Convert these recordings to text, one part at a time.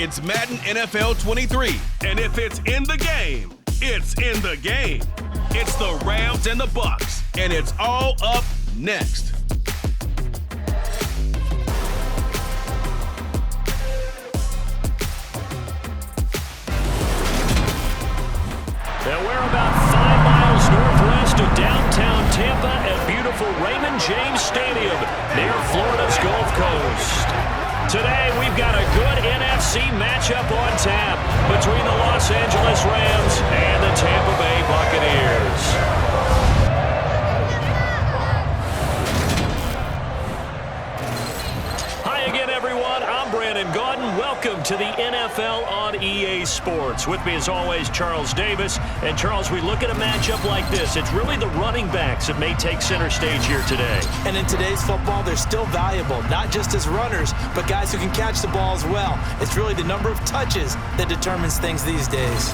It's Madden NFL 23, and if it's in the game, it's in the game. It's the Rams and the Bucs, and it's all up next. And we're about 5 miles northwest of downtown Tampa at beautiful Raymond James Stadium near Florida's Gulf Coast. Today, we've got a good NFC matchup on tap between the Los Angeles Rams and the Tampa Bay Buccaneers. Welcome to the NFL on EA Sports. With me as always, Charles Davis. And Charles, we look at a matchup like this. It's really the running backs that may take center stage here today. And in today's football, they're still valuable, not just as runners, but guys who can catch the ball as well. It's really the number of touches that determines things these days.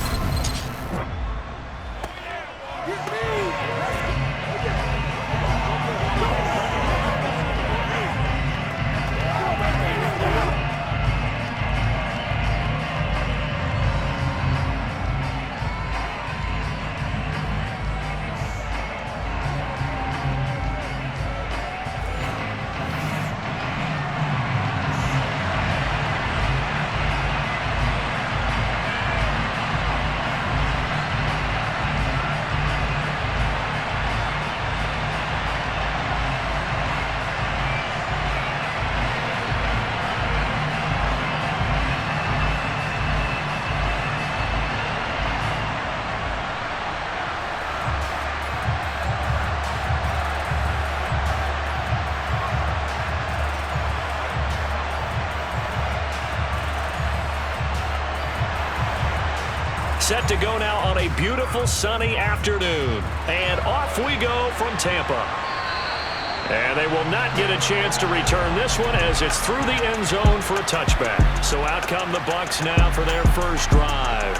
Set to go now on a beautiful sunny afternoon. And off we go from Tampa. And they will not get a chance to return this one as it's through the end zone for a touchback. So out come the Bucs now for their first drive.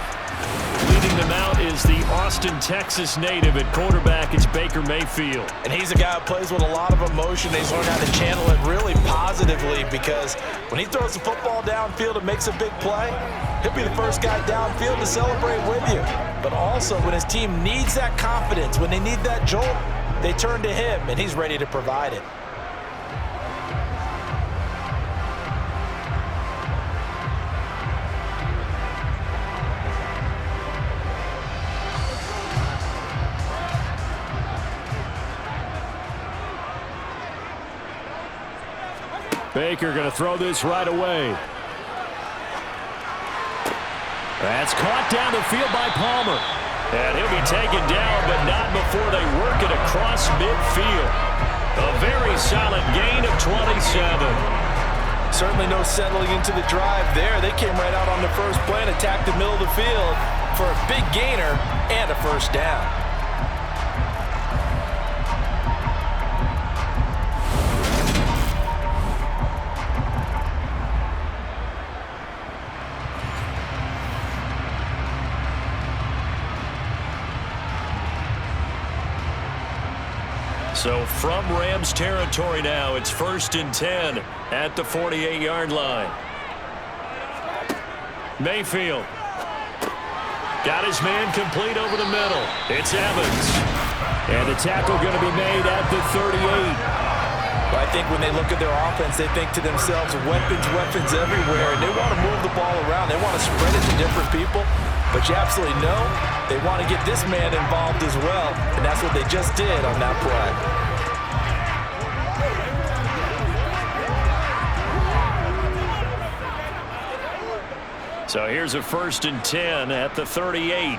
Leading them out is the Austin, Texas native at quarterback. It's Baker Mayfield. And he's a guy who plays with a lot of emotion. He's learned how to channel it really positively because when he throws the football downfield and makes a big play, he'll be the first guy downfield to celebrate with you. But also, when his team needs that confidence, when they need that jolt, they turn to him, and he's ready to provide it. Baker going to throw this right away. That's caught down the field by Palmer. And he'll be taken down, but not before they work it across midfield. A very solid gain of 27. Certainly no settling into the drive there. They came right out on the first play and attacked the middle of the field for a big gainer and a first down. So from Rams territory now, it's 1st and 10 at the 48-yard line. Mayfield got his man complete over the middle. It's Evans. And the tackle going to be made at the 38. Well, I think when they look at their offense, they think to themselves, weapons, weapons everywhere. And they want to move the ball around. They want to spread it to different people. But you absolutely know they want to get this man involved as well, and that's what they just did on that play. So here's a 1st and 10 at the 38.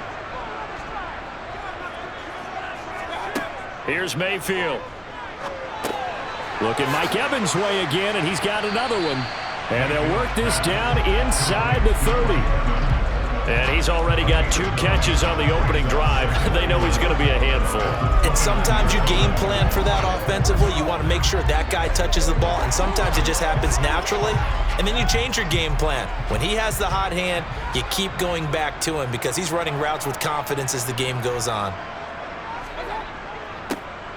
Here's Mayfield. Looking Mike Evans' way again, and he's got another one. And they'll work this down inside the 30. And he's already got 2 catches on the opening drive. They know he's going to be a handful. And sometimes you game plan for that offensively. You want to make sure that guy touches the ball, and sometimes it just happens naturally. And then you change your game plan. When he has the hot hand, you keep going back to him because he's running routes with confidence as the game goes on.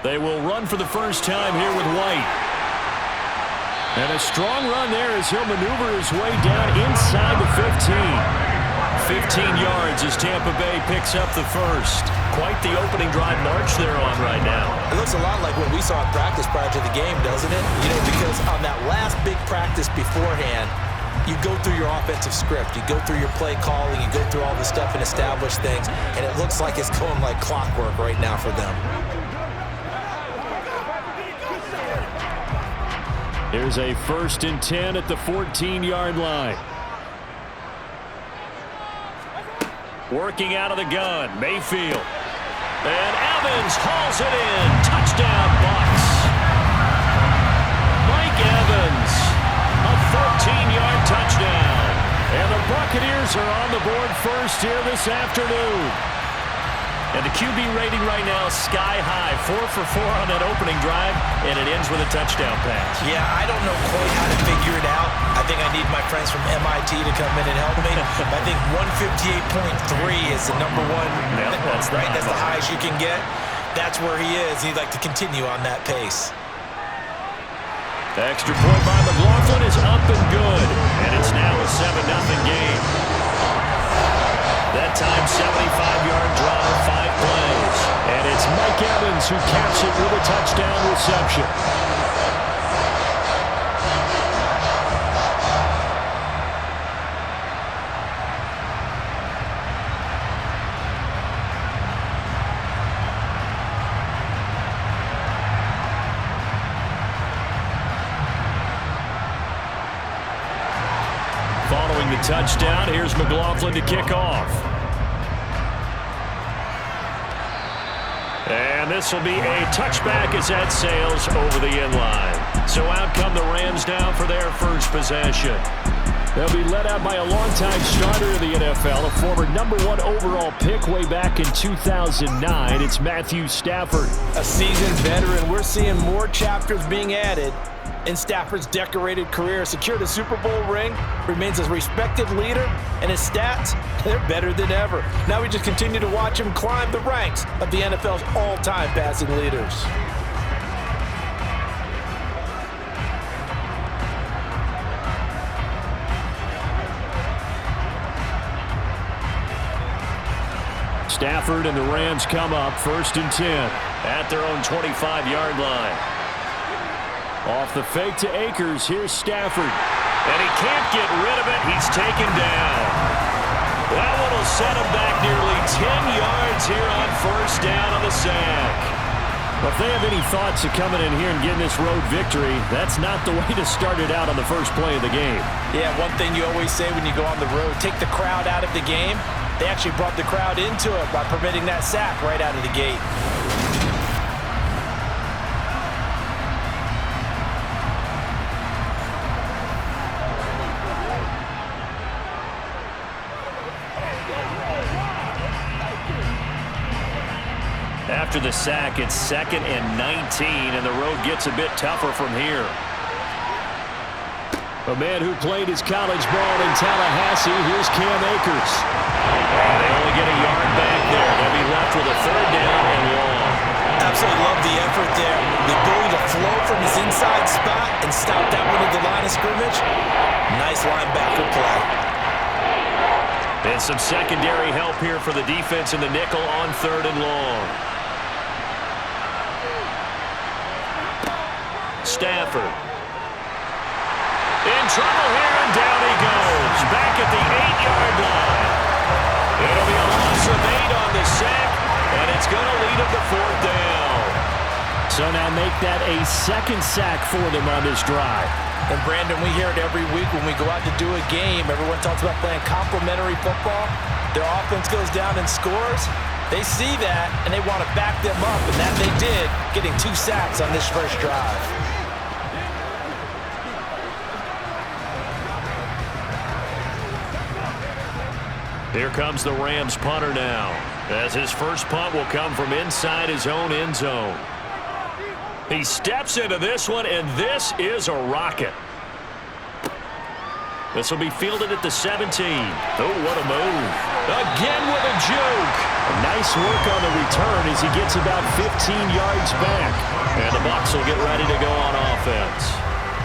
They will run for the first time here with White. And a strong run there as he'll maneuver his way down inside the 15. 15 yards as Tampa Bay picks up the first. Quite the opening drive march they're on right now. It looks a lot like what we saw in practice prior to the game, doesn't it? You know, because on that last big practice beforehand, you go through your offensive script. You go through your play calling. You go through all the stuff and establish things. And it looks like it's going like clockwork right now for them. Here's a 1st and 10 at the 14-yard line. Working out of the gun, Mayfield. And Evans hauls it in. Touchdown, Bucs. Mike Evans, a 14-yard touchdown. And the Buccaneers are on the board first here this afternoon. And the QB rating right now sky high. 4 for 4 on that opening drive, and it ends with a touchdown pass. Yeah, I don't know quite how to figure it out. I think I need my friends from MIT to come in and help me. I think 158.3 is the number one. Yep, that's right. That's the highest you can get. That's where he is. He'd like to continue on that pace. The extra point by McLaughlin is up and good, and it's now a 7-0 game. That time, 75-yard drive, 5 plays. And it's Mike Evans who caps it with a touchdown reception. Following the touchdown, here's McLaughlin to kick off. And this will be a touchback as that sails over the end line. So out come the Rams now for their first possession. They'll be led out by a longtime starter in the NFL, a former #1 overall pick way back in 2009. It's Matthew Stafford. A seasoned veteran. We're seeing more chapters being added in Stafford's decorated career. Secured a Super Bowl ring, remains a respected leader, and his stats, they're better than ever. Now we just continue to watch him climb the ranks of the NFL's all-time passing leaders. Stafford and the Rams come up 1st and 10 at their own 25-yard line. Off the fake to Akers, here's Stafford. And he can't get rid of it. He's taken down. That one will set him back nearly 10 yards here on 1st down on the sack. Well, if they have any thoughts of coming in here and getting this road victory, that's not the way to start it out on the first play of the game. Yeah, one thing you always say when you go on the road, take the crowd out of the game. They actually brought the crowd into it by permitting that sack right out of the gate. After the sack, it's 2nd and 19, and the road gets a bit tougher from here. A man who played his college ball in Tallahassee, here's Cam Akers. And they only get a yard back there. They'll be left with a 3rd down and long. Absolutely love the effort there. The ability to flow from his inside spot and stop that one at the line of scrimmage. Nice linebacker play. And some secondary help here for the defense in the nickel on 3rd and long. Stafford. In trouble here, and down he goes. Back at the 8-yard line. It'll be a loss of 8 on the sack, and it's going to lead him to 4th down. So now make that a 2nd sack for them on this drive. And Brandon, we hear it every week when we go out to do a game. Everyone talks about playing complementary football. Their offense goes down and scores. They see that, and they want to back them up, and that they did, getting 2 sacks on this first drive. Here comes the Rams punter now, as his first punt will come from inside his own end zone. He steps into this one, and this is a rocket. This will be fielded at the 17. Oh, what a move. Again with a juke. Nice work on the return as he gets about 15 yards back. And the Bucs will get ready to go on offense.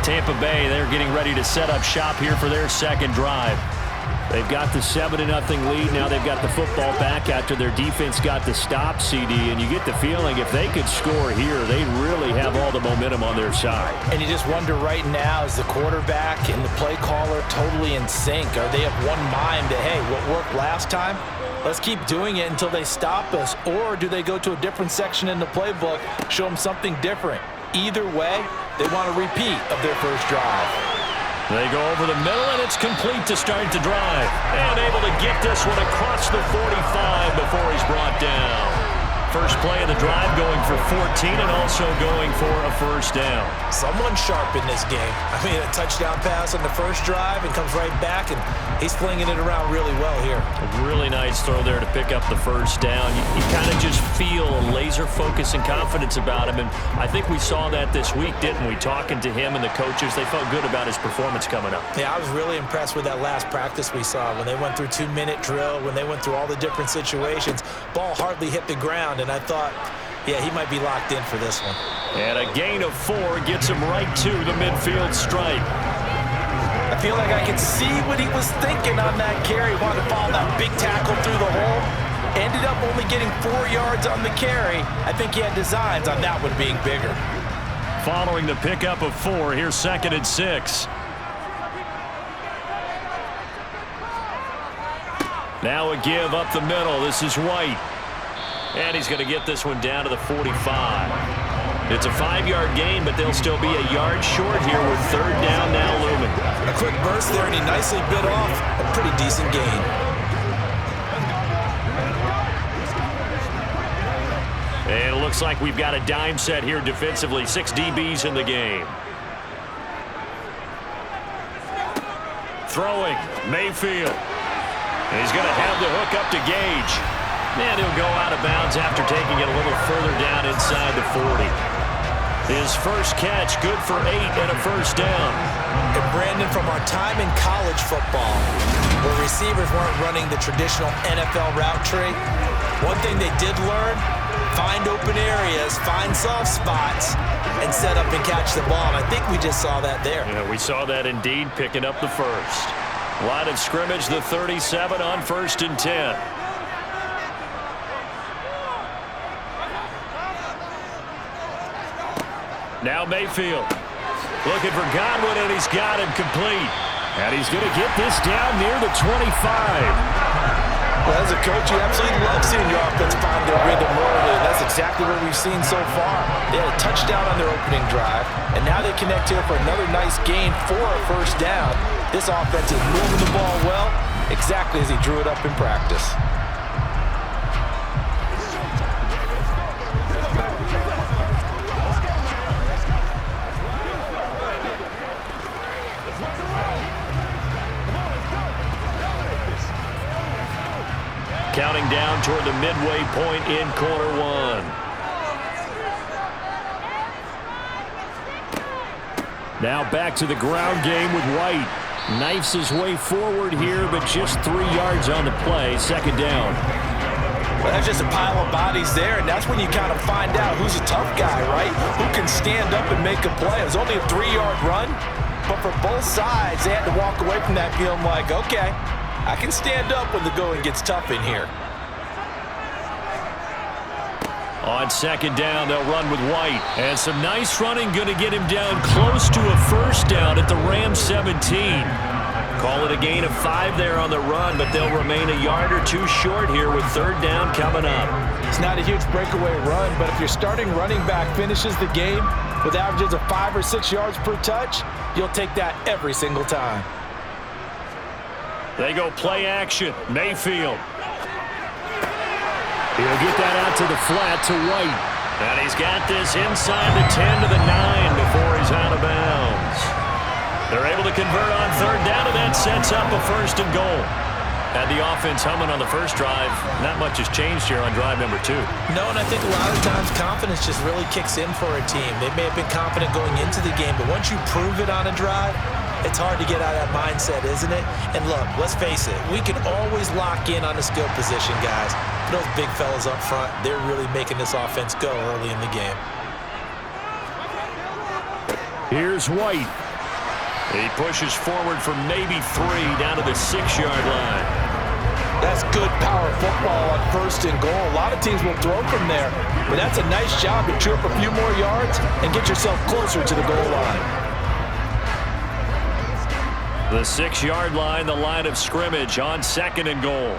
Tampa Bay, they're getting ready to set up shop here for their second drive. They've got the 7-0 lead. Now they've got the football back after their defense got the stop, CD. And you get the feeling if they could score here, they really have all the momentum on their side. And you just wonder right now, is the quarterback and the play caller totally in sync? Are they of one mind that, hey, what worked last time, let's keep doing it until they stop us? Or do they go to a different section in the playbook, show them something different? Either way, they want a repeat of their first drive. They go over the middle, and it's complete to start the drive. And able to get this one across the 45 before he's brought down. First play of the drive going for 14 and also going for a first down. Someone sharp in this game. I mean, a touchdown pass on the first drive and comes right back, and he's flinging it around really well here. A really nice throw there to pick up the first down. You kind of just feel a laser focus and confidence about him, and I think we saw that this week, didn't we? Talking to him and the coaches, they felt good about his performance coming up. Yeah, I was really impressed with that last practice we saw when they went through 2-minute drill, when they went through all the different situations. Ball hardly hit the ground. And I thought, yeah, he might be locked in for this one. And a gain of 4 gets him right to the midfield stripe. I feel like I can see what he was thinking on that carry. Wanted to follow that big tackle through the hole. Ended up only getting 4 yards on the carry. I think he had designs on that one being bigger. Following the pickup of 4, here's 2nd and 6. Now a give up the middle. This is White. And he's going to get this one down to the 45. It's a 5-yard gain, but they'll still be a yard short here with 3rd down now looming. A quick burst there, and he nicely bit off a pretty decent gain. And it looks like we've got a dime set here defensively. 6 DBs in the game. Throwing, Mayfield. He's going to have the hook up to Gage. And he'll go out of bounds after taking it a little further down inside the 40. His first catch, good for 8 and a first down. And Brandon, from our time in college football, where receivers weren't running the traditional NFL route tree, one thing they did learn, find open areas, find soft spots, and set up and catch the ball. And I think we just saw that there. Yeah, we saw that indeed, picking up the first. Line of scrimmage, the 37 on 1st and 10. Now Mayfield looking for Godwin, and he's got him complete. And he's going to get this down near the 25. Well, as a coach, you absolutely love seeing your offense find their rhythm early, and that's exactly what we've seen so far. They had a touchdown on their opening drive, and now they connect here for another nice gain for a first down. This offense is moving the ball well, exactly as he drew it up in practice. Counting down toward the midway point in quarter 1. Now back to the ground game with White. Knifes his way forward here, but just 3 yards on the play. 2nd down. Well, that's just a pile of bodies there, and that's when you kind of find out who's a tough guy, right? Who can stand up and make a play. It was only a 3-yard run, but for both sides, they had to walk away from that feeling like, okay, I can stand up when the going gets tough in here. On 2nd down, they'll run with White. And some nice running, going to get him down close to a first down at the Rams 17. Call it a gain of 5 there on the run, but they'll remain a yard or 2 short here with 3rd down coming up. It's not a huge breakaway run, but if your starting running back finishes the game with averages of 5 or 6 yards per touch, you'll take that every single time. They go play action. Mayfield. He'll get that out to the flat to White. And he's got this inside the 10 to the 9 before he's out of bounds. They're able to convert on 3rd down, and that sets up a 1st and goal. Had the offense humming on the first drive. Not much has changed here on drive number 2. No, and I think a lot of times confidence just really kicks in for a team. They may have been confident going into the game, but once you prove it on a drive, it's hard to get out of that mindset, isn't it? And look, let's face it, we can always lock in on the skill position, guys. But those big fellas up front, they're really making this offense go early in the game. Here's White. He pushes forward for maybe 3 down to the 6-yard line. That's good power football on 1st and goal. A lot of teams will throw from there, but that's a nice job to chew up a few more yards and get yourself closer to the goal line. The 6-yard line, the line of scrimmage on 2nd and goal.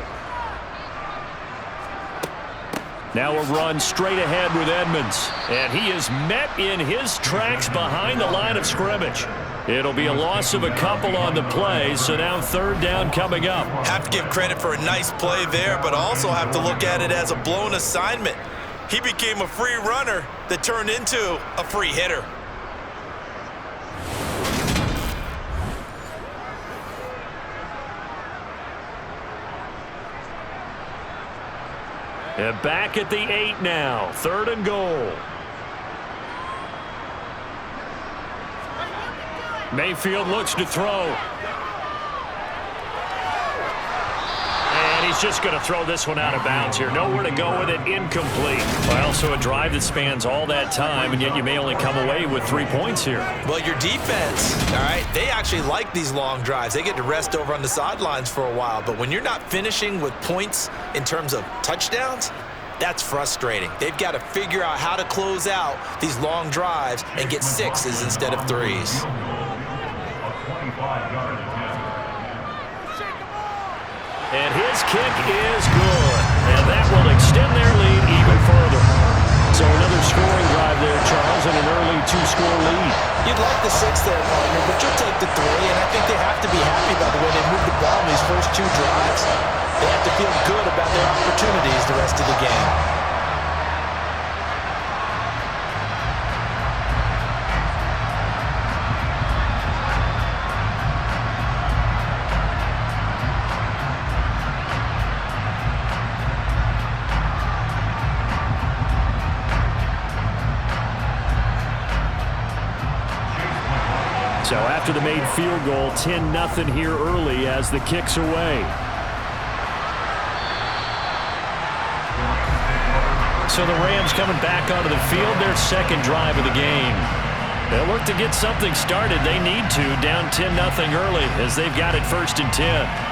Now a run straight ahead with Edmonds. And he is met in his tracks behind the line of scrimmage. It'll be a loss of a couple on the play, so now 3rd down coming up. Have to give credit for a nice play there, but also have to look at it as a blown assignment. He became a free runner that turned into a free hitter. And back at the 8 now, 3rd and goal. Mayfield looks to throw. And he's just going to throw this one out of bounds here. Nowhere to go with it, incomplete. Well, so a drive that spans all that time, and yet you may only come away with 3 points here. Well, your defense, all right, they actually like these long drives. They get to rest over on the sidelines for a while. But when you're not finishing with points in terms of touchdowns, that's frustrating. They've got to figure out how to close out these long drives and get 6s instead of 3s. And his kick is good. And that will extend their lead even further. So another scoring drive there, Charles, and an early 2-score lead. You'd like the 6 there, partner, but you'll take the 3, and I think they have to be happy by the way they moved the ball in these first 2 drives. They have to feel good about their opportunities the rest of the game. So after the made field goal, 10-0 here early as the kick's away. So the Rams coming back onto the field, their 2nd drive of the game. They'll look to get something started. They need to, down 10-0 early as they've got it 1st and 10.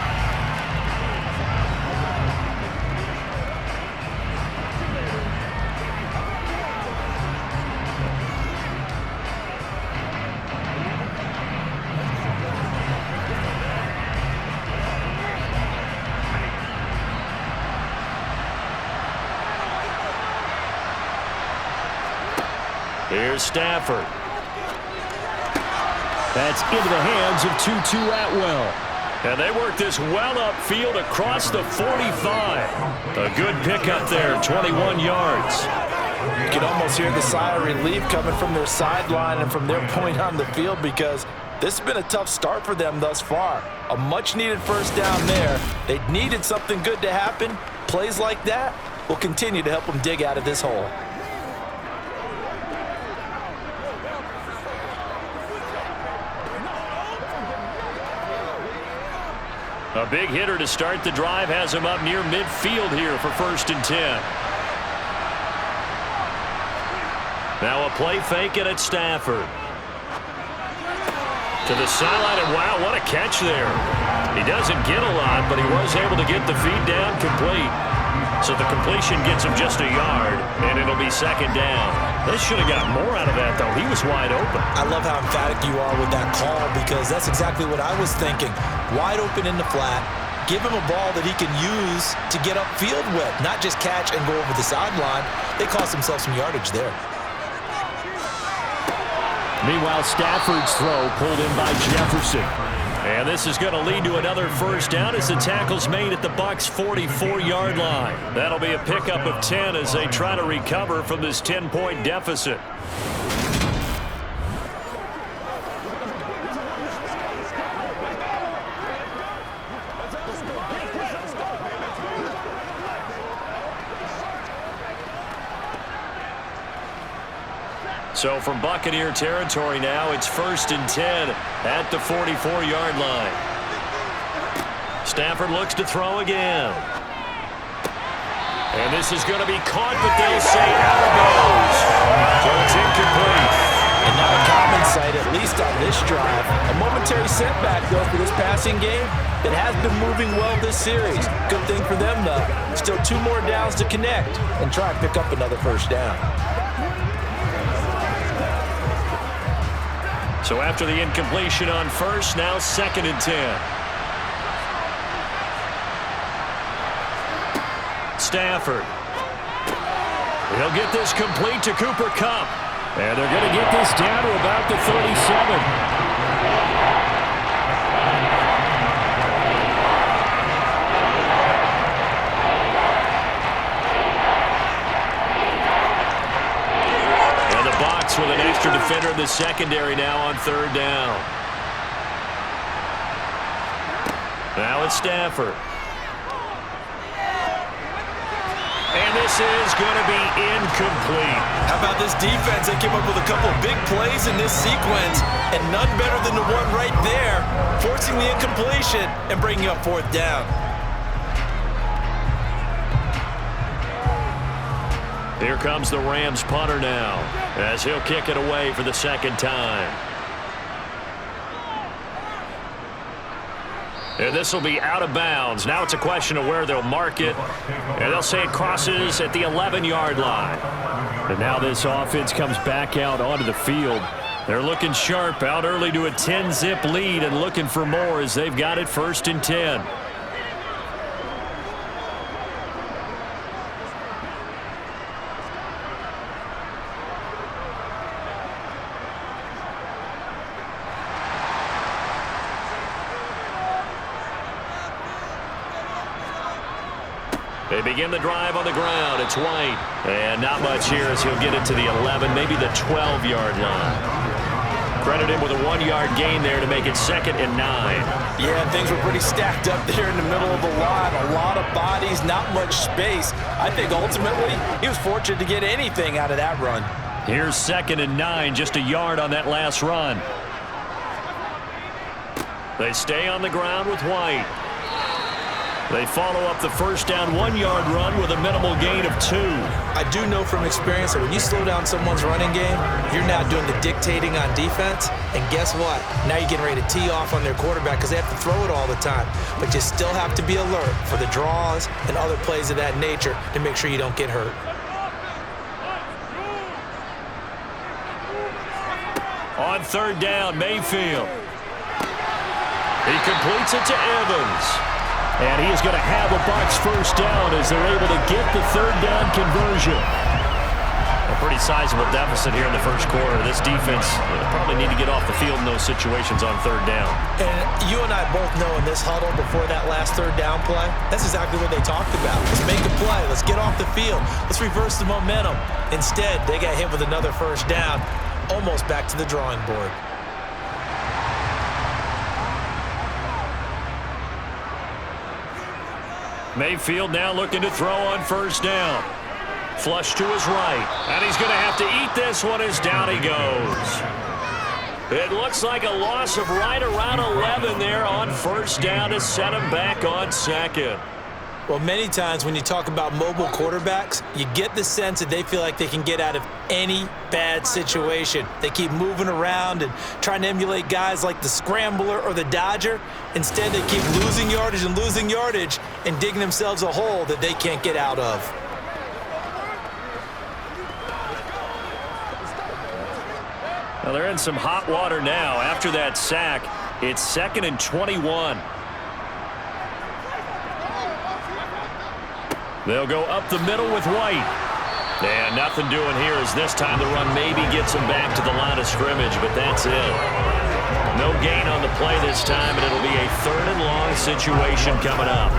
Here's Stafford. That's into the hands of Tutu Atwell. And they work this well upfield across the 45. A good pickup there, 21 yards. You can almost hear the sigh of relief coming from their sideline and from their point on the field because this has been a tough start for them thus far. A much-needed 1st down there. They needed something good to happen. Plays like that will continue to help them dig out of this hole. A big hitter to start the drive has him up near midfield here for 1st and 10. Now a play fake it at Stafford. To the sideline, and wow, what a catch there. He doesn't get a lot, but he was able to get the feed down complete. So the completion gets him just a yard, and it'll be 2nd down. They should have got more out of that, though. He was wide open. I love how emphatic you are with that call because that's exactly what I was thinking. Wide open in the flat. Give him a ball that he can use to get upfield with, not just catch and go over the sideline. They cost themselves some yardage there. Meanwhile, Stafford's throw pulled in by Jefferson. And this is going to lead to another 1st down as the tackle's made at the Bucs' 44-yard line. That'll be a pickup of 10 as they try to recover from this 10-point deficit. So from Buccaneer territory now, it's 1st and 10 at the 44-yard line. Stafford looks to throw again. And this is going to be caught, but they'll say out it goes. So it's incomplete. And now a common sight, at least on this drive, a momentary passing game that has been moving well this series. Good thing for them, though. Still 2 more downs to connect and try and pick up another first down. So after the incompletion on first, now 2nd and 10. Stafford. He'll get this complete to Cooper Kupp. And they're going to get this down to about the 37. And the box with an extra defender in the secondary now on 3rd down. Now it's Stafford. And this is going to be incomplete. How about this defense? They came up with a couple of big plays in this sequence, and none better than the one right there, forcing the incompletion and bringing up 4th down. Here comes the Rams punter now, as he'll kick it away for the 2nd time. And this will be out of bounds. Now it's a question of where they'll mark it. And they'll say it crosses at the 11-yard line. And now this offense comes back out onto the field. They're looking sharp, out early to a 10-zip lead and looking for more as they've got it 1st and 10. They begin the drive on the ground. It's White. And not much here as he'll get it to the 11, maybe the 12-yard line. Credit him with a 1-yard gain there to make it 2nd and 9. Yeah, things were pretty stacked up there in the middle of the line. A lot of bodies, not much space. I think ultimately he was fortunate to get anything out of that run. Here's 2nd and 9, just a yard on that last run. They stay on the ground with White. They follow up the first down 1-yard run with a minimal gain of 2. I do know from experience that when you slow down someone's running game, you're now doing the dictating on defense. And guess what? Now you're getting ready to tee off on their quarterback because they have to throw it all the time. But you still have to be alert for the draws and other plays of that nature to make sure you don't get hurt. On 3rd down, Mayfield. He completes it to Evans. And he is going to have a Bucs first down as they're able to get the 3rd down conversion. A pretty sizable deficit here in the first quarter. This defense probably need to get off the field in those situations on 3rd down. And you and I both know in this huddle before that last 3rd down play, that's exactly what they talked about. Let's make a play. Let's get off the field. Let's reverse the momentum. Instead, they got hit with another first down, almost back to the drawing board. Mayfield now looking to throw on 1st down. Flush to his right. And he's going to have to eat this one as down he goes. It looks like a loss of right around 11 there on 1st down to set him back on 2nd. Well, many times when you talk about mobile quarterbacks, you get the sense that they feel like they can get out of any bad situation. They keep moving around and trying to emulate guys like the Scrambler or the Dodger. Instead, they keep losing yardage and digging themselves a hole that they can't get out of. Well, they're in some hot water now. After that sack, it's 2nd and 21. They'll go up the middle with White. And nothing doing here as this time the run maybe gets them back to the line of scrimmage, but that's it. No gain on the play this time, and it'll be a 3rd and long situation coming up.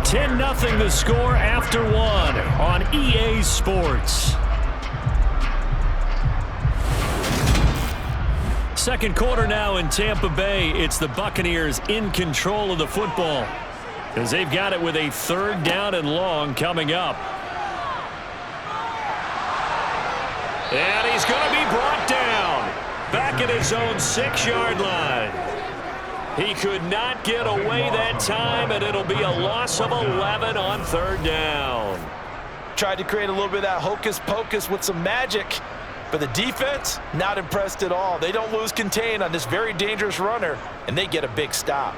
10-0 the score after 1 on EA Sports. Second quarter now in Tampa Bay. It's the Buccaneers in control of the football, as they've got it with a 3rd down and long coming up. And he's going to be brought down back at his own 6-yard line. He could not get away that time, and it'll be a loss of 11 on 3rd down. Tried to create a little bit of that hocus pocus with some magic. But the defense, not impressed at all. They don't lose contain on this very dangerous runner, and they get a big stop.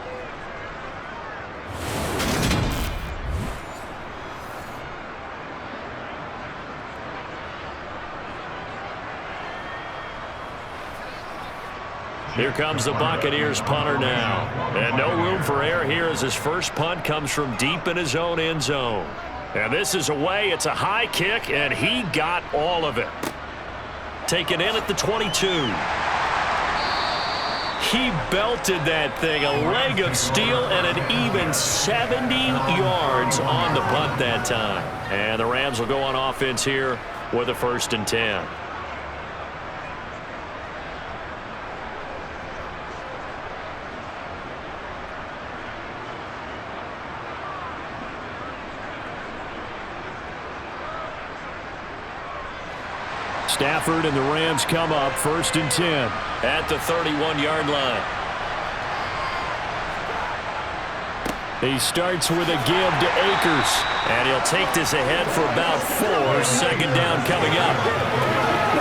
Here comes the Buccaneers punter now. And no room for error here as his first punt comes from deep in his own end zone. And this is away. It's a high kick, and he got all of it. Taken in at the 22. He belted that thing. A leg of steel and an even 70 yards on the punt that time. And the Rams will go on offense here with a 1st and 10. Stafford and the Rams come up 1st and 10 at the 31-yard line. He starts with a give to Akers, and he'll take this ahead for about 4. 2nd down coming up.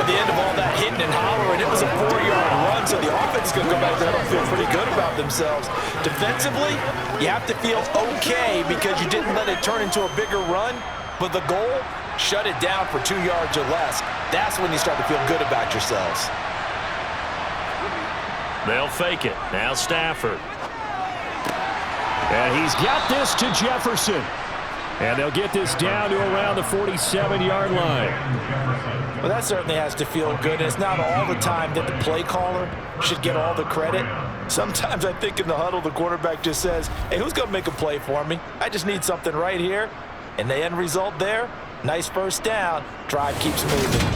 At the end of all that hitting and hollering, it was a 4-yard run, so the offense is going to go back there and feel pretty good about themselves. Defensively, you have to feel okay because you didn't let it turn into a bigger run, but the goal, shut it down for 2 yards or less. That's when you start to feel good about yourselves. They'll fake it. Now Stafford. And he's got this to Jefferson. And they'll get this down to around the 47-yard line. Well, that certainly has to feel good. And it's not all the time that the play caller should get all the credit. Sometimes I think in the huddle, the quarterback just says, hey, who's going to make a play for me? I just need something right here. And the end result there, nice 1st down. Drive keeps moving.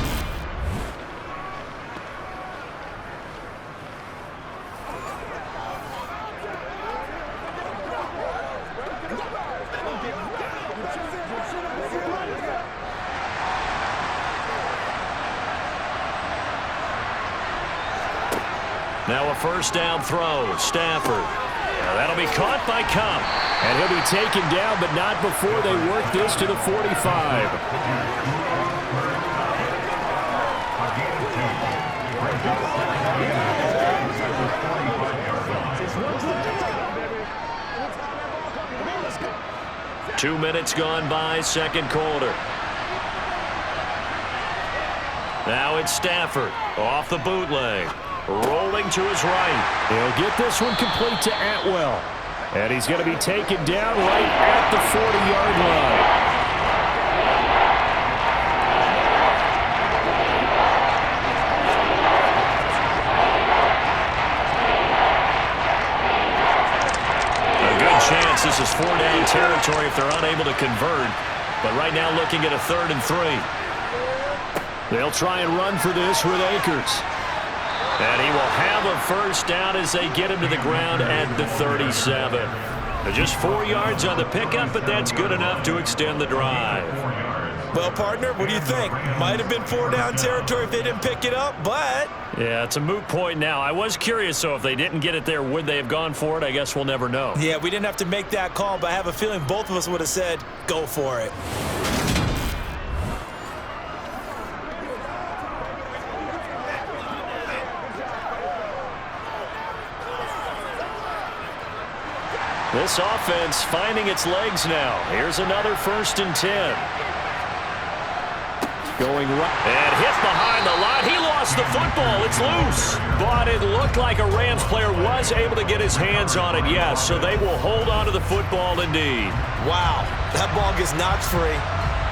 Now a 1st down throw. Stafford. Now that'll be caught by Cup. And he'll be taken down, but not before they work this to the 45. Two minutes gone by, 2nd quarter. Now it's Stafford off the bootleg. Rolling to his right. He'll get this one complete to Atwell. And he's going to be taken down right at the 40-yard line. A good chance this is 4-down territory if they're unable to convert. But right now looking at a 3rd and 3. They'll try and run for this with Akers. And he will have a 1st down as they get him to the ground at the 37. Just 4 yards on the pickup, but that's good enough to extend the drive. Well, partner, what do you think? Might have been 4-down territory if they didn't pick it up, but... Yeah, it's a moot point now. I was curious, so if they didn't get it there, would they have gone for it? I guess we'll never know. Yeah, we didn't have to make that call, but I have a feeling both of us would have said, go for it. This offense finding its legs now. Here's another 1st and 10. Going right. And hit behind the line. He lost the football. It's loose. But it looked like a Rams player was able to get his hands on it, yes. So they will hold on to the football indeed. Wow. That ball gets knocked free,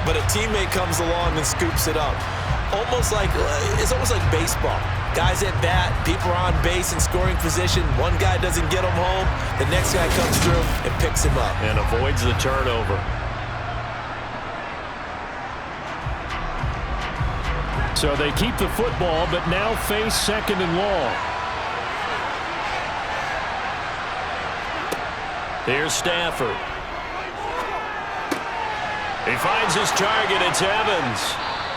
but a teammate comes along and scoops it up. It's almost like baseball. Guys at bat, people are on base in scoring position. One guy doesn't get him home. The next guy comes through and picks him up. And avoids the turnover. So they keep the football, but now face 2nd and long. Here's Stafford. He finds his target. It's Evans.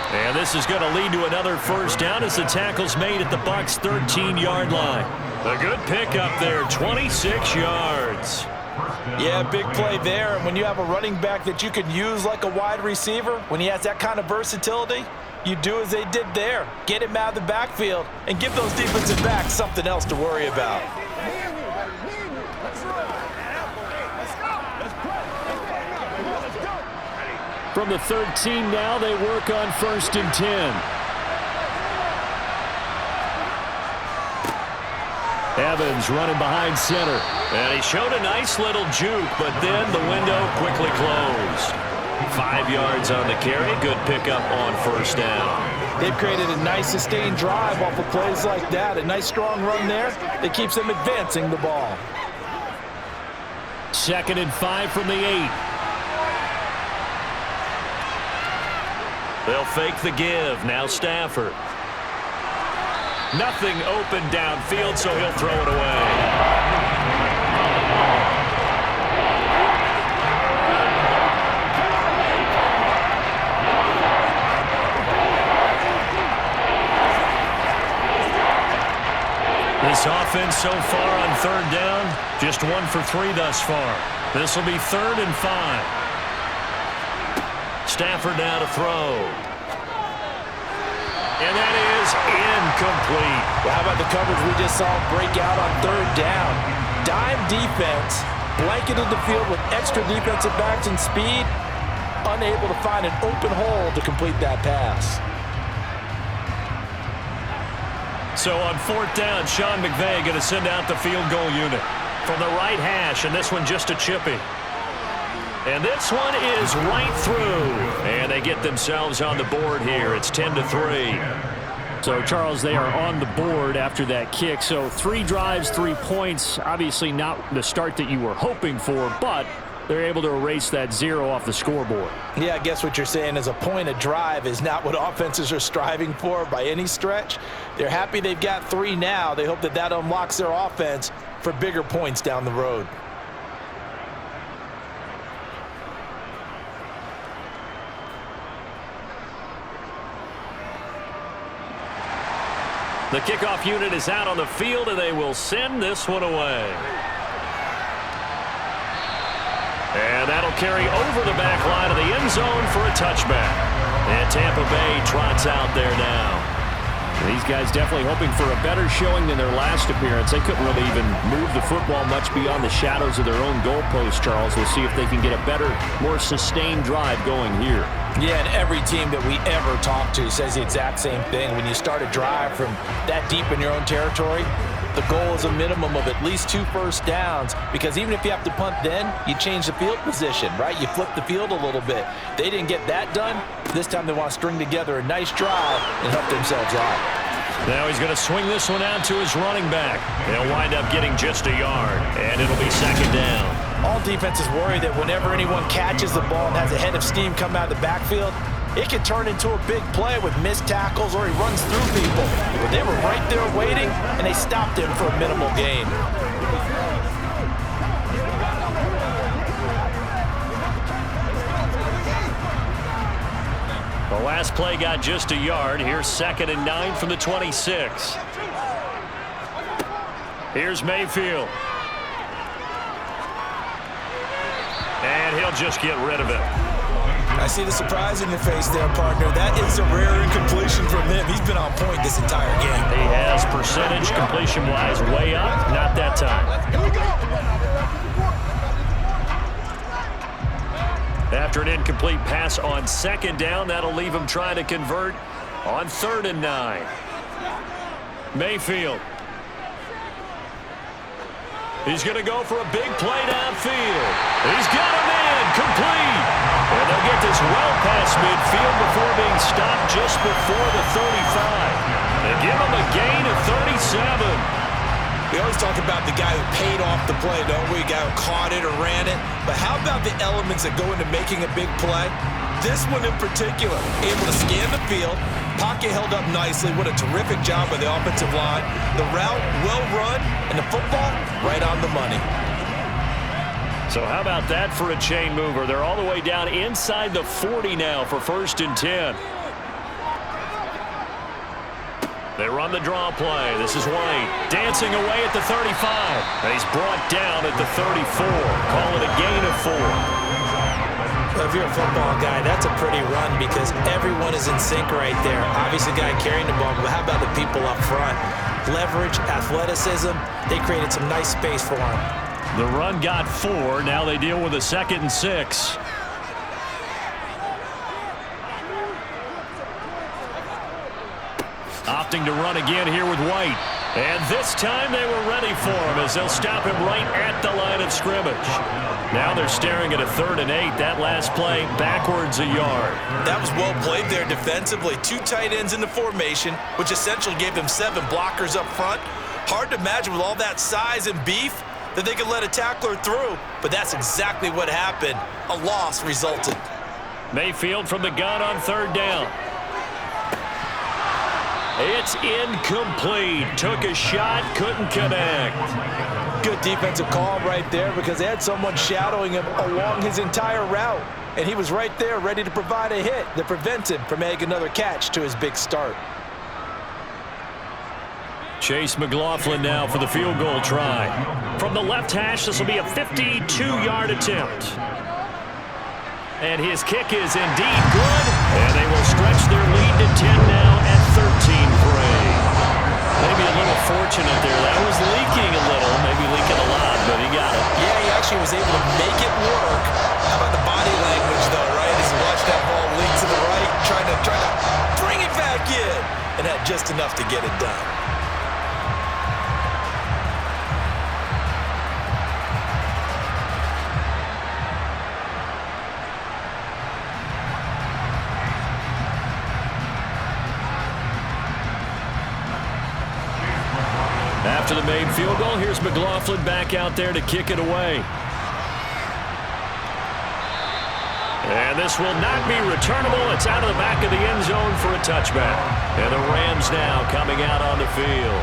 And this is going to lead to another 1st down as the tackle's made at the Bucs' 13-yard line. A good pickup there, 26 yards. Yeah, big play there. And when you have a running back that you can use like a wide receiver, when he has that kind of versatility, you do as they did there. Get him out of the backfield and give those defensive backs something else to worry about. From the 13 now, they work on 1st and 10. Evans running behind center. And he showed a nice little juke, but then the window quickly closed. 5 yards on the carry. Good pickup on 1st down. They've created a nice sustained drive off of plays like that. A nice strong run there that keeps them advancing the ball. 2nd and 5 from the 8. They'll fake the give. Now Stafford. Nothing open downfield, so he'll throw it away. This offense so far on 3rd down, just 1 for 3 thus far. This will be 3rd and 5. Stafford now to throw. And that is incomplete. Well, how about the coverage we just saw break out on 3rd down? Dime defense, blanketed the field with extra defensive backs and speed, unable to find an open hole to complete that pass. So on 4th down, Sean McVay going to send out the field goal unit from the right hash, and this one just a chippy. And this one is right through. And they get themselves on the board here. It's 10-3. So, Charles, they are on the board after that kick. So 3 drives, 3 points. Obviously not the start that you were hoping for, but they're able to erase that 0 off the scoreboard. Yeah, I guess what you're saying is a point a drive is not what offenses are striving for by any stretch. They're happy they've got 3 now. They hope that that unlocks their offense for bigger points down the road. The kickoff unit is out on the field, and they will send this one away. And that'll carry over the back line of the end zone for a touchback. And Tampa Bay trots out there now. These guys definitely hoping for a better showing than their last appearance. They couldn't really even move the football much beyond the shadows of their own goalpost, Charles. We'll see if they can get a better, more sustained drive going here. Yeah, and every team that we ever talk to says the exact same thing. When you start a drive from that deep in your own territory, the goal is a minimum of at least 2 first downs, because even if you have to punt then, you change the field position, right? You flip the field a little bit. They didn't get that done. This time they want to string together a nice drive and help themselves out. Now he's going to swing this one out to his running back. He'll wind up getting just a yard, and it'll be 2nd down. All defenses worry that whenever anyone catches the ball and has a head of steam come out of the backfield, it can turn into a big play with missed tackles or he runs through people. But they were right there waiting, and they stopped him for a minimal gain. The last play got just a yard. Here's 2nd and 9 from the 26. Here's Mayfield. And he'll just get rid of it. I see the surprise in your face there, partner. That is a rare incompletion from him. He's been on point this entire game. He has percentage completion-wise way up. Not that time. After an incomplete pass on 2nd down, that'll leave him trying to convert on 3rd and 9. Mayfield. He's going to go for a big play downfield. He's got a man complete. And they'll get this well past midfield before being stopped just before the 35. They give him a gain of 37. We always talk about the guy who paid off the play, don't we? The guy who caught it or ran it. But how about the elements that go into making a big play? This one in particular, able to scan the field, pocket held up nicely. What a terrific job by the offensive line. The route well run, and the football right on the money. So how about that for a chain mover? They're all the way down inside the 40 now for 1st and 10. They run the draw play. This is White dancing away at the 35. And he's brought down at the 34. Call it a gain of 4. Well, if you're a football guy, that's a pretty run because everyone is in sync right there. Obviously, the guy carrying the ball, but how about the people up front? Leverage, athleticism, they created some nice space for him. The run got 4. Now they deal with a 2nd and 6. Opting to run again here with White. And this time they were ready for him as they'll stop him right at the line of scrimmage. Now they're staring at a 3rd and 8. That last play backwards a yard. That was well played there defensively. 2 tight ends in the formation, which essentially gave them 7 blockers up front. Hard to imagine with all that size and beef that they could let a tackler through, but that's exactly what happened. A loss resulted. Mayfield from the gun on 3rd down. It's incomplete. Took a shot, couldn't connect. Good defensive call right there because they had someone shadowing him along his entire route, and he was right there ready to provide a hit that prevents him from making another catch to his big start. Chase McLaughlin now for the field goal try. From the left hash, this will be a 52-yard attempt. And his kick is indeed good. And they will stretch their lead to 10 now at 13-3. Maybe a little fortunate there. That was leaking a little, maybe leaking a lot, but he got it. Yeah, he actually was able to make it work. How about the body language, though, right? As he watched that ball leak to the right, trying to bring it back in, and had just enough to get it done. After the made field goal, here's McLaughlin back out there to kick it away. And this will not be returnable. It's out of the back of the end zone for a touchback. And the Rams now coming out on the field.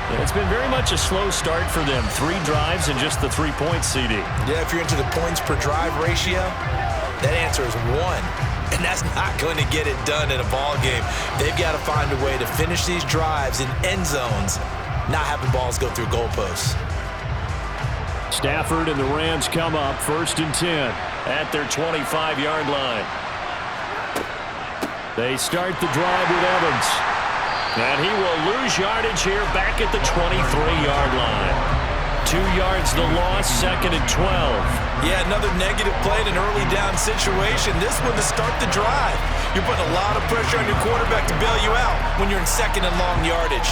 And it's been very much a slow start for them. 3 drives and just the 3 points, CD. Yeah, if you're into the points per drive ratio, that answer is 1. And that's not going to get it done in a ball game. They've got to find a way to finish these drives in end zones, not having balls go through goalposts. Stafford and the Rams come up 1st and 10 at their 25-yard line. They start the drive with Evans. And he will lose yardage here back at the 23-yard line. 2 yards the loss, 2nd and 12. Yeah, another negative play in an early down situation. This one to start the drive. You're putting a lot of pressure on your quarterback to bail you out when you're in 2nd and long yardage.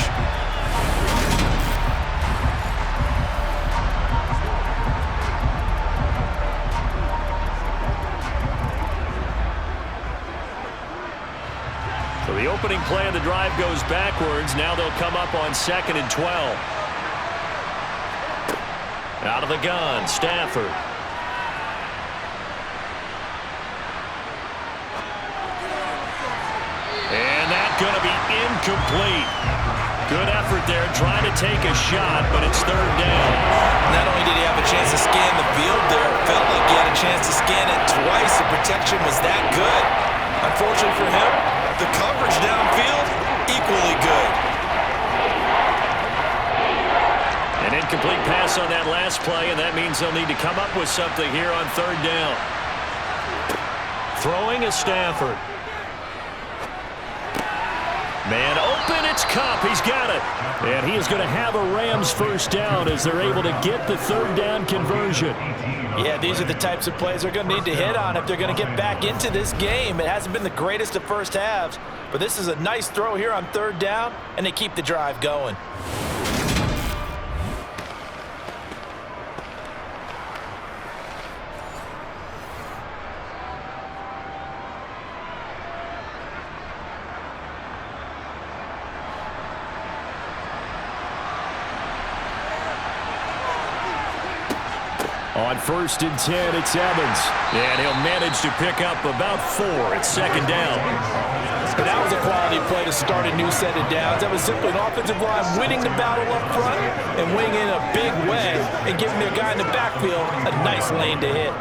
So the opening play of the drive goes backwards. Now they'll come up on 2nd and 12. Out of the gun, Stafford. And that's going to be incomplete. Good effort there, trying to take a shot, but it's 3rd down. Not only did he have a chance to scan the field there, it felt like he had a chance to scan it twice. The protection was that good. Unfortunately for him, the coverage downfield, equally good. An incomplete pass on that last play, and that means they'll need to come up with something here on 3rd down. Throwing is Stafford. Man open, it's Kupp. He's got it. And he is going to have a Rams 1st down as they're able to get the 3rd down conversion. Yeah, these are the types of plays they're going to need to hit on if they're going to get back into this game. It hasn't been the greatest of first halves, but this is a nice throw here on 3rd down, and they keep the drive going. On 1st and 10, it's Evans. And he'll manage to pick up about 4. It's 2nd down. And that was a quality play to start a new set of downs. That was simply an offensive line winning the battle up front and winning in a big way and giving their guy in the backfield a nice lane to hit.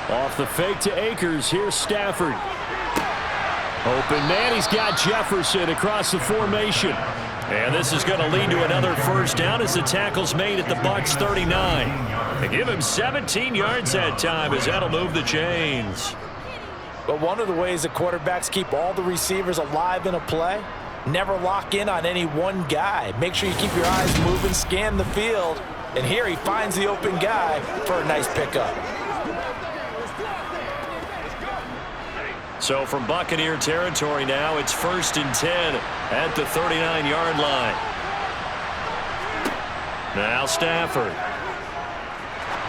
Off the fake to Akers. Here's Stafford. Open man. He's got Jefferson across the formation. And this is going to lead to another first down as the tackle's made at the Bucs 39. They give him 17 yards that time as that'll move the chains. But one of the ways that quarterbacks keep all the receivers alive in a play, never lock in on any one guy. Make sure you keep your eyes moving, scan the field. And here he finds the open guy for a nice pickup. So from Buccaneer territory now, it's 1st and 10 at the 39-yard line. Now Stafford.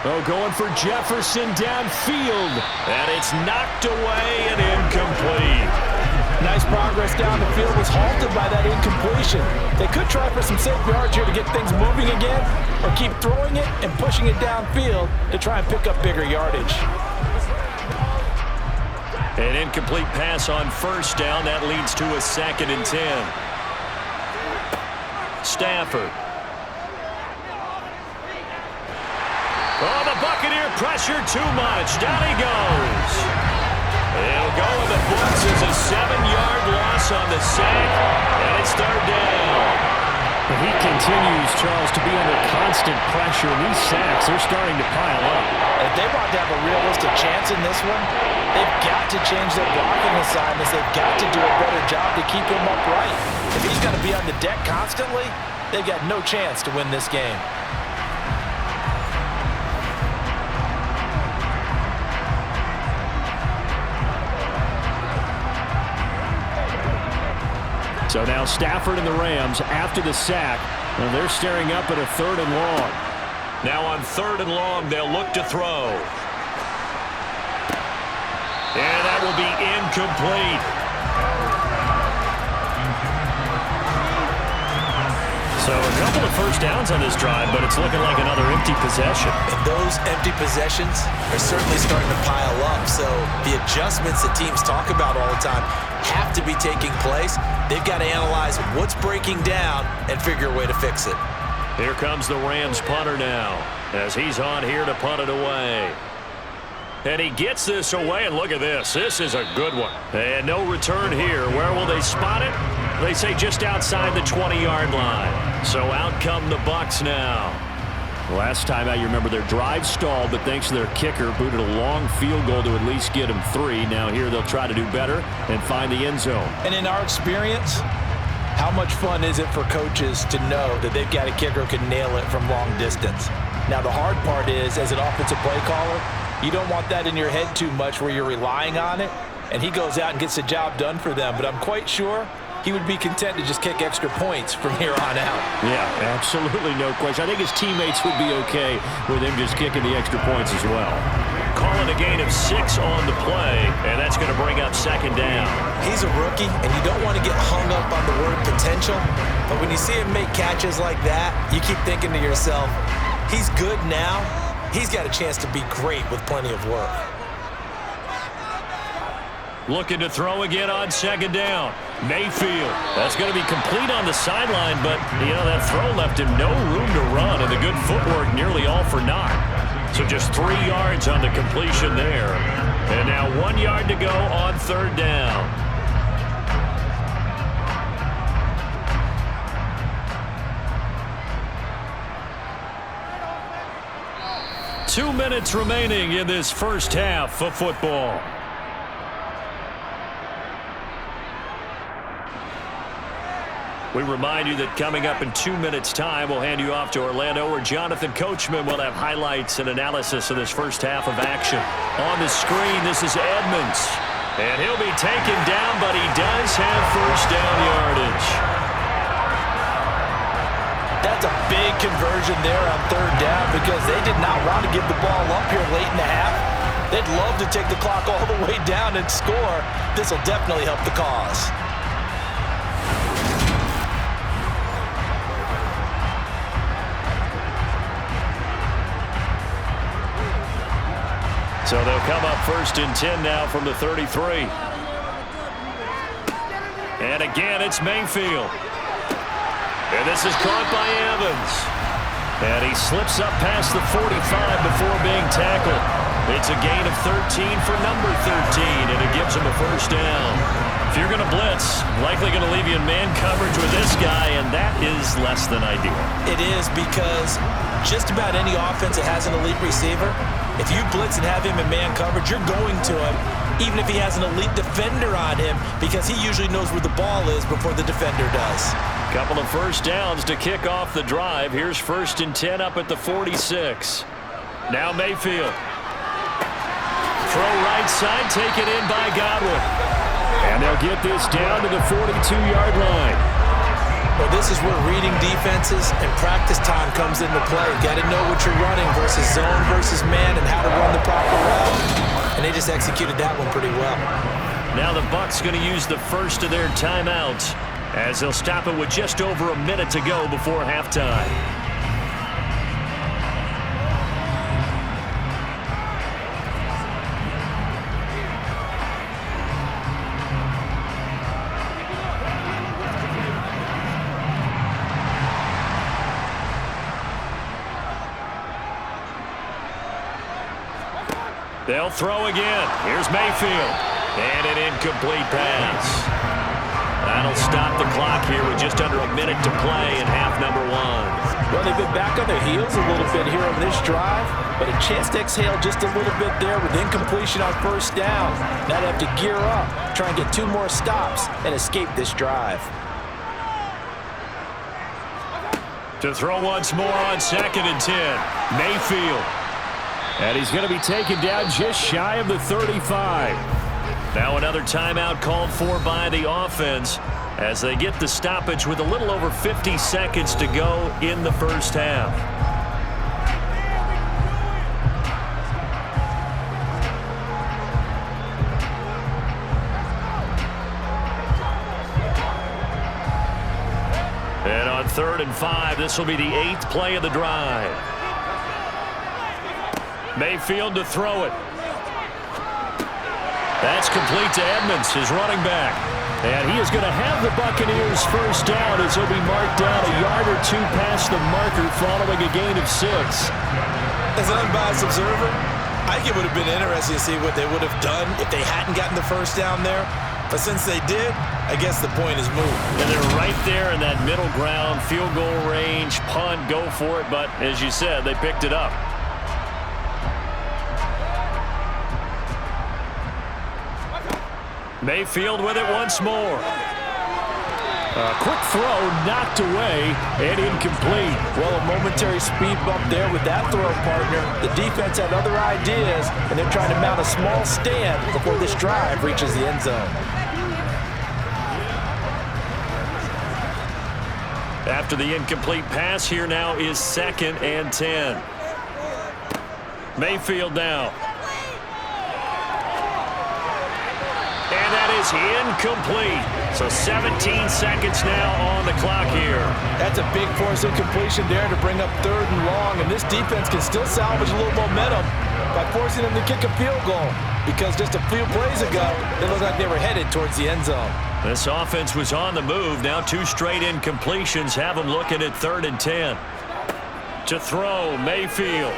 Oh, going for Jefferson downfield. And it's knocked away and incomplete. Nice progress down the field, was halted by that incompletion. They could try for some safe yards here to get things moving again, or keep throwing it and pushing it downfield to try and pick up bigger yardage. An incomplete pass on first down. That leads to a 2nd and 10. Stafford. Oh, the Buccaneer pressure too much. Down he goes. It'll go in the books as a 7-yard loss on the sack, and it's 3rd down. He continues, Charles, to be under constant pressure. And these sacks, they're starting to pile up. If they want to have a realistic chance in this one, they've got to change their blocking assignments. They've got to do a better job to keep him upright. If he's going to be on the deck constantly, they've got no chance to win this game. So now Stafford and the Rams, after the sack, and they're staring up at a 3rd and long. Now on 3rd and long, they'll look to throw. And that will be incomplete. So a couple of first downs on this drive, but it's looking like another empty possession. And those empty possessions are certainly starting to pile up. So the adjustments that teams talk about all the time have to be taking place. They've got to analyze what's breaking down and figure a way to fix it. Here comes the Rams punter now as he's on here to punt it away. And he gets this away, and look at this. This is a good one. And no return here. Where will they spot it? They say just outside the 20-yard line. So out come the Bucs now. Last time out, you remember their drive stalled, but thanks to their kicker, booted a long field goal to at least get them 3. Now here they'll try to do better and find the end zone. And in our experience, how much fun is it for coaches to know that they've got a kicker who can nail it from long distance? Now the hard part is, as an offensive play caller, you don't want that in your head too much where you're relying on it, and he goes out and gets the job done for them. But I'm quite sure he would be content to just kick extra points from here on out. Yeah, absolutely no question. I think his teammates would be okay with him just kicking the extra points as well. Calling a gain of 6 on the play, and that's going to bring up 2nd down. He's a rookie, and you don't want to get hung up on the word potential, but when you see him make catches like that, you keep thinking to yourself, he's good now. He's got a chance to be great with plenty of work. Looking to throw again on 2nd down. Mayfield. That's going to be complete on the sideline, but, you know, that throw left him no room to run, and the good footwork nearly all for naught. So just 3 yards on the completion there. And now 1 yard to go on 3rd down. Two minutes remaining in this first half of football. We remind you that coming up in 2 minutes' time, we'll hand you off to Orlando, where Jonathan Coachman will have highlights and analysis of this first half of action. On the screen, this is Edmonds. And he'll be taken down, but he does have first down yardage. That's a big conversion there on 3rd down because they did not want to give the ball up here late in the half. They'd love to take the clock all the way down and score. This will definitely help the cause. So they'll come up 1st and 10 now from the 33. And again, it's Mayfield. And this is caught by Evans. And he slips up past the 45 before being tackled. It's a gain of 13 for number 13, and it gives him a first down. If you're going to blitz, likely going to leave you in man coverage with this guy, and that is less than ideal. It is, because just about any offense that has an elite receiver, if you blitz and have him in man coverage, you're going to him, even if he has an elite defender on him, because he usually knows where the ball is before the defender does. Couple of first downs to kick off the drive. Here's 1st and 10 up at the 46. Now Mayfield. Throw right side, taken in by Godwin. And they'll get this down to the 42-yard line. Well, this is where reading defenses and practice time comes into play. You got to know what you're running versus zone versus man and how to run the proper route. And they just executed that one pretty well. Now the Bucs going to use the first of their timeouts as they'll stop it with just over a minute to go before halftime. They'll throw again. Here's Mayfield. And an incomplete pass. That'll stop the clock here with just under a minute to play in half number 1. Well, they've been back on their heels a little bit here on this drive, but a chance to exhale just a little bit there with incompletion on first down. Now they have to gear up, try and get 2 more stops, and escape this drive. To throw once more on 2nd and 10. Mayfield. And he's going to be taken down just shy of the 35. Now another timeout called for by the offense as they get the stoppage with a little over 50 seconds to go in the first half. And on 3rd and 5, this will be the 8th play of the drive. Mayfield to throw it. That's complete to Edmonds, his running back. And he is going to have the Buccaneers first down as he'll be marked down a yard or 2 past the marker following a gain of 6. As an unbiased observer, I think it would have been interesting to see what they would have done if they hadn't gotten the first down there. But since they did, I guess the point is moved. And they're right there in that middle ground, field goal range, punt, go for it. But as you said, they picked it up. Mayfield with it once more. A quick throw knocked away and incomplete. Well, a momentary speed bump there with that throw, partner. The defense had other ideas, and they're trying to mount a small stand before this drive reaches the end zone. After the incomplete pass, here now is 2nd and 10. Mayfield now. And that is incomplete. So 17 seconds now on the clock here. That's a big force incompletion there to bring up 3rd and long. And this defense can still salvage a little momentum by forcing them to kick a field goal. Because just a few plays ago, they looked like they were headed towards the end zone. This offense was on the move. Now 2 straight incompletions have them looking at 3rd and 10. To throw, Mayfield.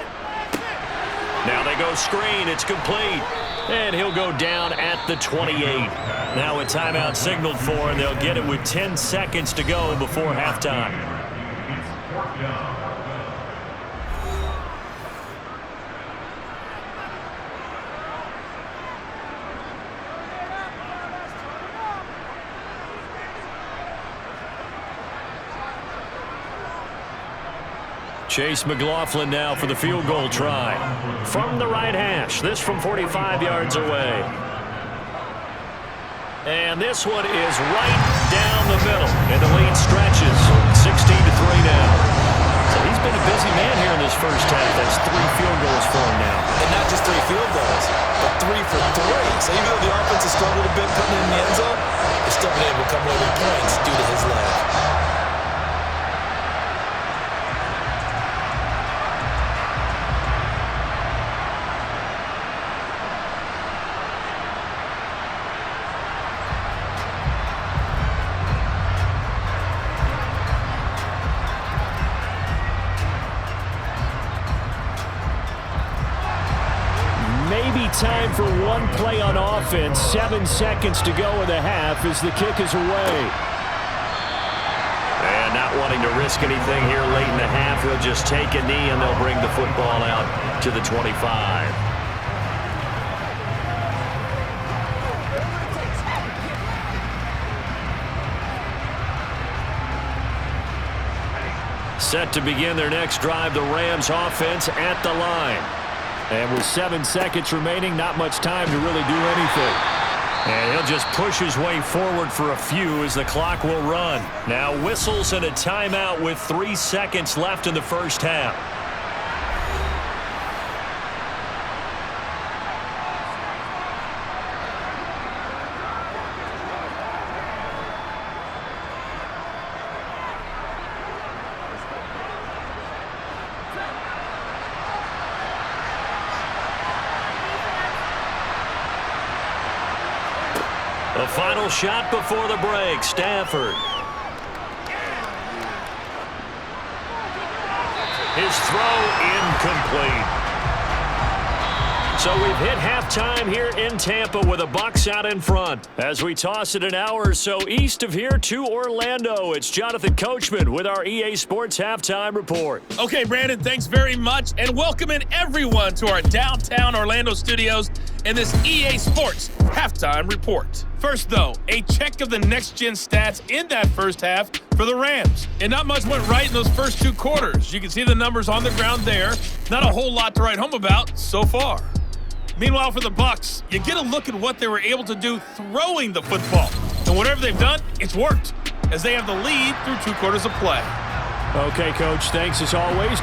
Now they go screen. It's complete. And he'll go down at the 28. Now a timeout signaled for, and they'll get it with 10 seconds to go before halftime. Chase McLaughlin now for the field goal try. From the right hash, this from 45 yards away. And this one is right down the middle. And the lead stretches 16-3 now. So he's been a busy man here in this first half. That's 3 field goals for him now. And not just 3 field goals, but 3 for 3. So even though the offense has struggled a bit putting it in the end zone, they've still been able to come away with points due to his leg. maybe time for one play on offense. 7 seconds to go in the half as the kick is away. And not wanting to risk anything here late in the half, he'll just take a knee and they'll bring the football out to the 25. Set to begin their next drive, the Rams offense at the line. And with 7 seconds remaining, not much time to really do anything. And he'll just push his way forward for a few as the clock will run. Now whistles and a timeout with 3 seconds left in the first half. The final shot before the break, Stafford. His throw incomplete. So we've hit halftime here in Tampa with the Bucs out in front. As we toss it an hour or so east of here to Orlando, it's Jonathan Coachman with our EA Sports Halftime Report. Okay, Brandon, thanks very much, and welcome in everyone to our downtown Orlando studios in this EA Sports Halftime Report. First, though, a check of the next-gen stats in that first half for the Rams. And not much went right in those first 2 quarters. You can see the numbers on the ground there. Not a whole lot to write home about so far. Meanwhile, for the Bucs, you get a look at what they were able to do throwing the football. And whatever they've done, it's worked, as they have the lead through 2 quarters of play. Okay, Coach, thanks as always.